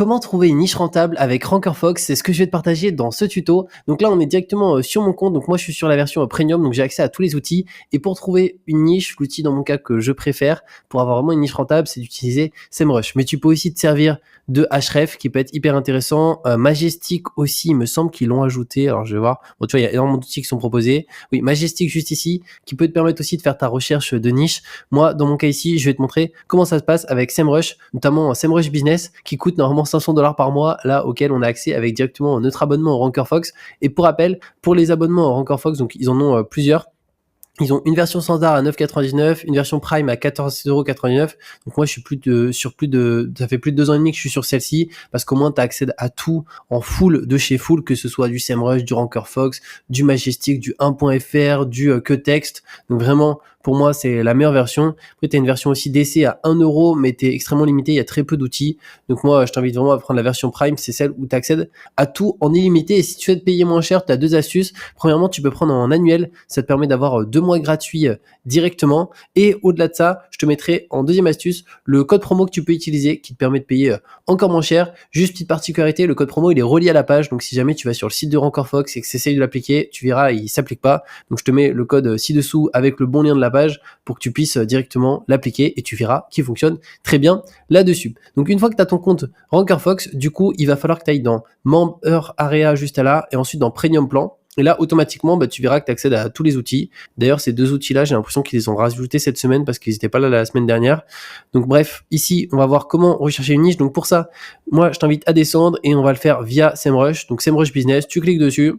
comment trouver une niche rentable avec RankerFox? C'est ce que je vais te partager dans ce tuto. Donc là, on est directement sur mon compte. Donc moi, je suis sur la version premium, donc j'ai accès à tous les outils. Et pour trouver une niche, l'outil dans mon cas que je préfère pour avoir vraiment une niche rentable, c'est d'utiliser SEMrush. Mais tu peux aussi te servir de Ahref qui peut être hyper intéressant. Majestic aussi, il me semble qu'ils l'ont ajouté. Alors je vais voir. Bon, tu vois, il y a énormément d'outils qui sont proposés. Oui, Majestic juste ici, qui peut te permettre aussi de faire ta recherche de niche. Moi, dans mon cas ici, je vais te montrer comment ça se passe avec SEMrush, notamment SEMrush Business, qui coûte normalement $500 par mois, là, auquel on a accès avec directement notre abonnement au RankerFox. Et pour rappel, pour les abonnements au RankerFox, donc ils en ont plusieurs. Ils ont une version standard à 9,99, une version Prime à 14,99 €. Donc moi, je suis ça fait plus de 2 ans et demi que je suis sur celle-ci, parce qu'au moins, tu as accès à tout en full de chez full, que ce soit du SEMrush, du RankerFox, du Majestic, du 1.fr, du QText. Donc vraiment, pour moi, c'est la meilleure version. Après, tu as une version aussi d'essai à 1 €, mais tu es extrêmement limité, il y a très peu d'outils. Donc moi, je t'invite vraiment à prendre la version Prime, c'est celle où tu accèdes à tout en illimité. Et si tu souhaites payer moins cher, tu as 2 astuces. Premièrement, tu peux prendre en annuel, ça te permet d'avoir 2 mois gratuits directement. Et au-delà de ça, je te mettrai en deuxième astuce le code promo que tu peux utiliser qui te permet de payer encore moins cher. Juste petite particularité, le code promo, il est relié à la page. Donc si jamais tu vas sur le site de RankerFox et que tu essayes de l'appliquer, tu verras, il s'applique pas. Donc je te mets le code ci-dessous avec le bon lien de la page pour que tu puisses directement l'appliquer et tu verras qu'il fonctionne très bien là-dessus. Donc une fois que tu as ton compte RankerFox, du coup, il va falloir que tu ailles dans Member Area juste là et ensuite dans Premium Plan. Et là, automatiquement, tu verras que tu accèdes à tous les outils. D'ailleurs, ces 2 outils-là, j'ai l'impression qu'ils les ont rajoutés cette semaine parce qu'ils n'étaient pas là la semaine dernière. Donc bref, ici, on va voir comment rechercher une niche. Donc pour ça, moi, je t'invite à descendre et on va le faire via SEMrush. Donc SEMrush Business, tu cliques dessus.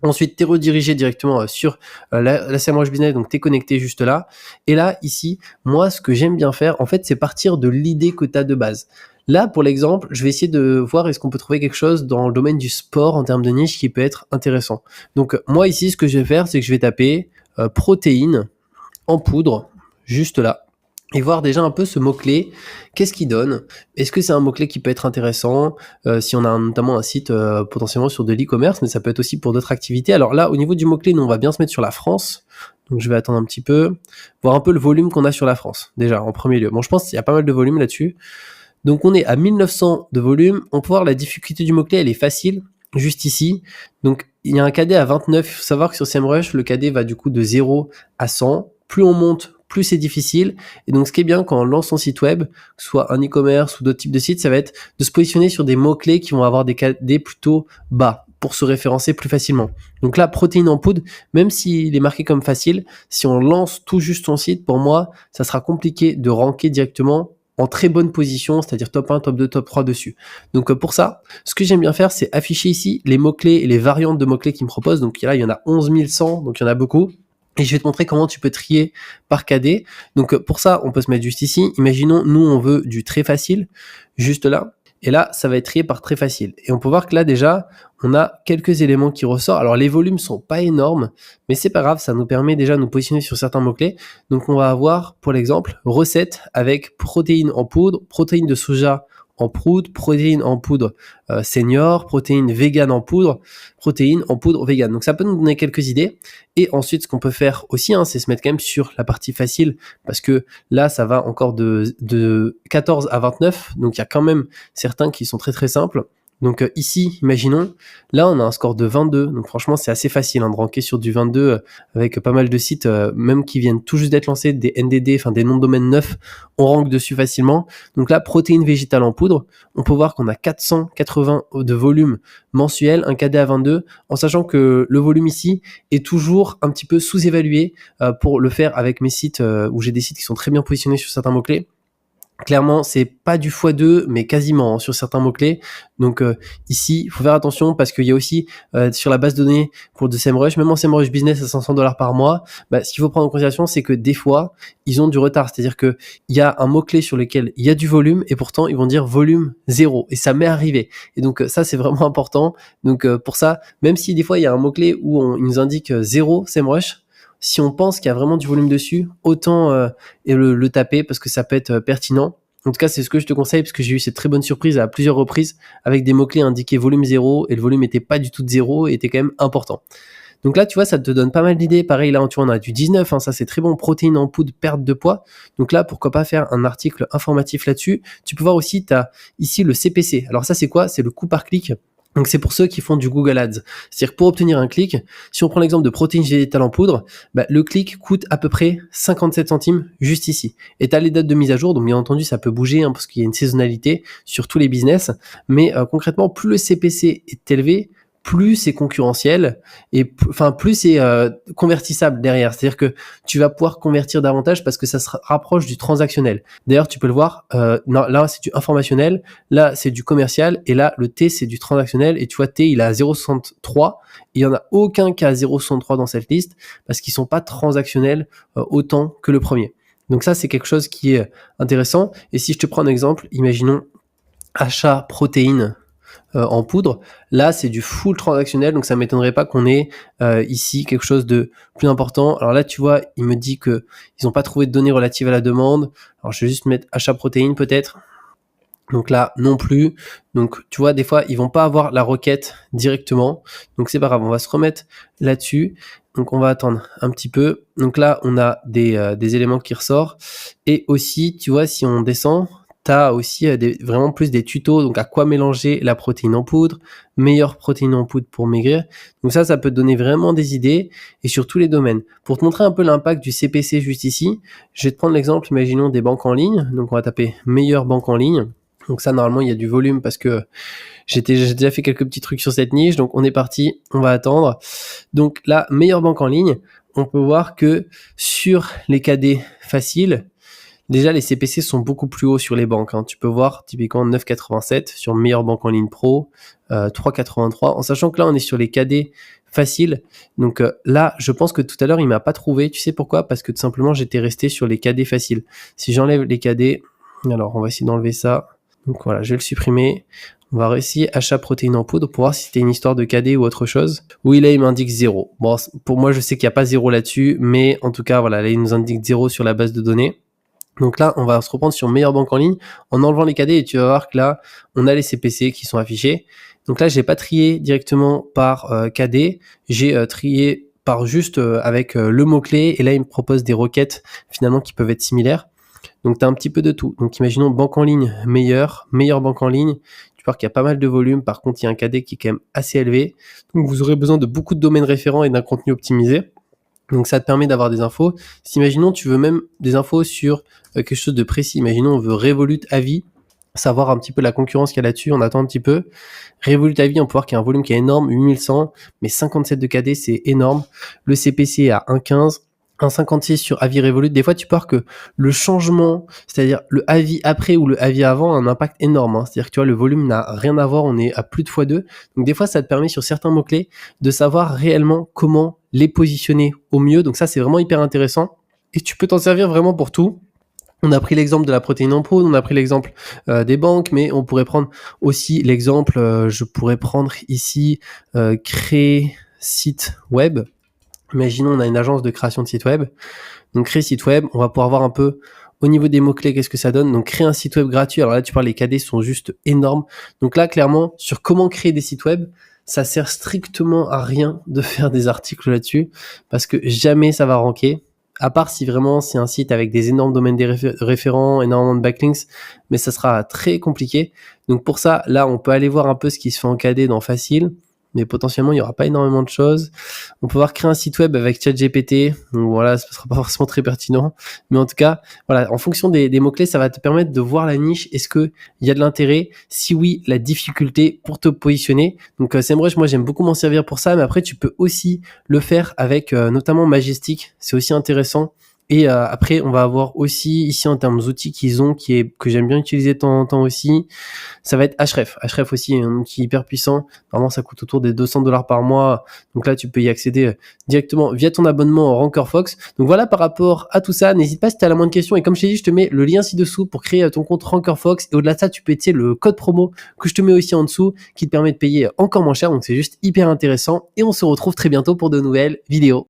Ensuite, tu es redirigé directement sur la SEMrush Business, donc tu es connecté juste là. Et là, ici, moi, ce que j'aime bien faire, en fait, c'est partir de l'idée que tu as de base. Là, pour l'exemple, je vais essayer de voir est-ce qu'on peut trouver quelque chose dans le domaine du sport en termes de niche qui peut être intéressant. Donc, moi, ici, ce que je vais faire, c'est que je vais taper protéines en poudre, juste là, et voir déjà un peu ce mot-clé, qu'est-ce qu'il donne. Est-ce que c'est un mot-clé qui peut être intéressant si on a notamment un site potentiellement sur de l'e-commerce, mais ça peut être aussi pour d'autres activités. Alors là, au niveau du mot-clé, nous, on va bien se mettre sur la France. Donc je vais attendre un petit peu, voir un peu le volume qu'on a sur la France, déjà, en premier lieu. Bon, je pense qu'il y a pas mal de volume là-dessus. Donc on est à 1900 de volume. On peut voir la difficulté du mot-clé, elle est facile, juste ici. Donc il y a un KD à 29. Il faut savoir que sur SEMrush, le KD va du coup de 0 à 100. Plus on monte, plus c'est difficile. Et donc ce qui est bien quand on lance son site web, que ce soit un e-commerce ou d'autres types de sites, ça va être de se positionner sur des mots-clés qui vont avoir des KD plutôt bas pour se référencer plus facilement. Donc là, protéines en poudre, même s'il est marqué comme facile, si on lance tout juste son site, pour moi, ça sera compliqué de ranker directement en très bonne position, c'est-à-dire top 1, top 2, top 3 dessus. Donc pour ça, ce que j'aime bien faire, c'est afficher ici les mots-clés et les variantes de mots-clés qu'ils me proposent. Donc là, il y en a 11 100, donc il y en a beaucoup. Et je vais te montrer comment tu peux trier par KD. Donc pour ça, on peut se mettre juste ici. Imaginons, nous, on veut du très facile, juste là. Et là, ça va être trié par très facile. Et on peut voir que là, déjà, on a quelques éléments qui ressortent. Alors, les volumes sont pas énormes, mais c'est pas grave, ça nous permet déjà de nous positionner sur certains mots-clés. Donc, on va avoir, pour l'exemple, recette avec protéines en poudre, protéines de soja en poudre, protéines en poudre senior, protéines vegan en poudre, protéines en poudre vegan. Donc ça peut nous donner quelques idées. Et ensuite, ce qu'on peut faire aussi, c'est se mettre quand même sur la partie facile, parce que là, ça va encore de 14 à 29. Donc il y a quand même certains qui sont très très simples. Donc ici, imaginons, là on a un score de 22, donc franchement c'est assez facile de ranker sur du 22 avec pas mal de sites, même qui viennent tout juste d'être lancés, des NDD, enfin des noms de domaine neufs, on rank dessus facilement. Donc là, protéines végétales en poudre, on peut voir qu'on a 480 de volume mensuel, un KD à 22, en sachant que le volume ici est toujours un petit peu sous-évalué pour le faire avec mes sites où j'ai des sites qui sont très bien positionnés sur certains mots-clés. Clairement, c'est pas du x2, mais quasiment sur certains mots-clés. Donc ici, il faut faire attention parce qu'il y a aussi sur la base de données pour de SEMrush, même en SEMrush Business à $500 par mois, ce qu'il faut prendre en considération, c'est que des fois, ils ont du retard. C'est-à-dire qu'il y a un mot-clé sur lequel il y a du volume et pourtant, ils vont dire volume 0. Et ça m'est arrivé. Et donc ça, c'est vraiment important. Donc pour ça, même si des fois, il y a un mot-clé où il nous indique 0 SEMrush, si on pense qu'il y a vraiment du volume dessus, autant le taper parce que ça peut être pertinent. En tout cas, c'est ce que je te conseille parce que j'ai eu cette très bonne surprise à plusieurs reprises avec des mots-clés indiqués volume 0 et le volume était pas du tout de 0 et était quand même important. Donc là, tu vois, ça te donne pas mal d'idées. Pareil, là, tu vois, on a du 19, hein, ça c'est très bon. Protéines en poudre, perte de poids. Donc là, pourquoi pas faire un article informatif là-dessus. Tu peux voir aussi, tu as ici le CPC. Alors ça, c'est quoi? C'est le coût par clic. Donc c'est pour ceux qui font du Google Ads. C'est-à-dire pour obtenir un clic, si on prend l'exemple de protéines végétales en poudre, le clic coûte à peu près 57 centimes juste ici. Et tu as les dates de mise à jour, donc bien entendu ça peut bouger parce qu'il y a une saisonnalité sur tous les business. Mais concrètement, plus le CPC est élevé, plus c'est concurrentiel et plus c'est convertissable derrière. C'est-à-dire que tu vas pouvoir convertir davantage parce que ça se rapproche du transactionnel. D'ailleurs, tu peux le voir, là c'est du informationnel, là c'est du commercial et là le T c'est du transactionnel et tu vois T il est à 0,63 et il n'y en a aucun qui a 0,63 dans cette liste parce qu'ils sont pas transactionnels autant que le premier. Donc ça c'est quelque chose qui est intéressant. Et si je te prends un exemple, imaginons achat protéines en poudre. Là, c'est du full transactionnel, donc ça m'étonnerait pas qu'on ait ici quelque chose de plus important. Alors là, tu vois, il me dit que ils n'ont pas trouvé de données relatives à la demande. Alors je vais juste mettre achat protéines peut-être. Donc là, non plus. Donc tu vois, des fois, ils vont pas avoir la requête directement. Donc c'est pas grave, on va se remettre là-dessus. Donc on va attendre un petit peu. Donc là, on a des éléments qui ressortent. Et aussi, tu vois, si on descend, tu as aussi vraiment plus des tutos, donc à quoi mélanger la protéine en poudre, meilleure protéine en poudre pour maigrir. Donc ça peut te donner vraiment des idées et sur tous les domaines. Pour te montrer un peu l'impact du CPC juste ici, je vais te prendre l'exemple, imaginons des banques en ligne. Donc on va taper meilleure banque en ligne. Donc ça, normalement, il y a du volume parce que j'ai déjà fait quelques petits trucs sur cette niche. Donc on est parti, on va attendre. Donc la meilleure banque en ligne, on peut voir que sur les KD faciles, déjà, les CPC sont beaucoup plus hauts sur les banques. Tu peux voir typiquement 9,87 sur meilleure banque en ligne pro, 3,83. En sachant que là, on est sur les KD faciles. Donc là, je pense que tout à l'heure, il m'a pas trouvé. Tu sais pourquoi? Parce que tout simplement, j'étais resté sur les KD faciles. Si j'enlève les KD, alors on va essayer d'enlever ça. Donc voilà, je vais le supprimer. On va réussir achat protéines en poudre pour voir si c'était une histoire de KD ou autre chose. Oui, là, il m'indique 0. Bon, pour moi, je sais qu'il n'y a pas 0 là-dessus, mais en tout cas, voilà, là, il nous indique 0 sur la base de données. Donc là, on va se reprendre sur meilleure banque en ligne en enlevant les KD et tu vas voir que là, on a les CPC qui sont affichés. Donc là, j'ai pas trié directement par KD, j'ai trié par juste avec le mot-clé et là, il me propose des requêtes finalement qui peuvent être similaires. Donc tu as un petit peu de tout. Donc imaginons banque en ligne meilleure banque en ligne. Tu vois qu'il y a pas mal de volume, par contre, il y a un KD qui est quand même assez élevé. Donc vous aurez besoin de beaucoup de domaines référents et d'un contenu optimisé. Donc ça te permet d'avoir des infos. Si imaginons tu veux même des infos sur quelque chose de précis, imaginons on veut Revolut Avis, savoir un petit peu la concurrence qu'il y a là-dessus, on attend un petit peu. Revolut Avis, on peut voir qu'il y a un volume qui est énorme, 8100, mais 57 de KD, c'est énorme. Le CPC est à 1,15. 1,56 sur avis Revolut. Des fois, tu peux voir que le changement, c'est-à-dire le avis après ou le avis avant, a un impact énorme. C'est-à-dire que tu vois, le volume n'a rien à voir, on est à plus de x2. Donc des fois, ça te permet sur certains mots-clés de savoir réellement comment les positionner au mieux. Donc ça, c'est vraiment hyper intéressant. Et tu peux t'en servir vraiment pour tout. On a pris l'exemple de la protéine en poudre, on a pris l'exemple des banques, mais on pourrait prendre aussi l'exemple, je pourrais prendre ici, créer site web. Imaginons, on a une agence de création de site web. Donc, créer site web, on va pouvoir voir un peu au niveau des mots-clés, qu'est-ce que ça donne. Donc, créer un site web gratuit. Alors là, tu parles, les KD sont juste énormes. Donc là, clairement, sur comment créer des sites web, ça sert strictement à rien de faire des articles là-dessus parce que jamais ça va ranker. À part si vraiment c'est un site avec des énormes domaines des référents, énormément de backlinks, mais ça sera très compliqué. Donc pour ça, là, on peut aller voir un peu ce qui se fait en KD dans Facile. Mais potentiellement, il n'y aura pas énormément de choses. On peut voir créer un site web avec ChatGPT. Donc voilà, ce ne sera pas forcément très pertinent. Mais en tout cas, voilà, en fonction des mots-clés, ça va te permettre de voir la niche. Est-ce qu'il y a de l'intérêt? Si oui, la difficulté pour te positionner. Donc SEMrush, moi, j'aime beaucoup m'en servir pour ça. Mais après, tu peux aussi le faire avec notamment Majestic. C'est aussi intéressant. Et après, on va avoir aussi ici en termes d'outils qu'ils ont, que j'aime bien utiliser de temps en temps aussi. Ça va être Ahref. Ahref aussi, un outil hyper puissant. Normalement, ça coûte autour des $200 par mois. Donc là, tu peux y accéder directement via ton abonnement en RankerFox. Donc voilà, par rapport à tout ça, n'hésite pas si tu as la moindre question. Et comme je t'ai dit, je te mets le lien ci-dessous pour créer ton compte RankerFox. Et au-delà de ça, tu peux utiliser le code promo que je te mets aussi en dessous qui te permet de payer encore moins cher. Donc c'est juste hyper intéressant. Et on se retrouve très bientôt pour de nouvelles vidéos.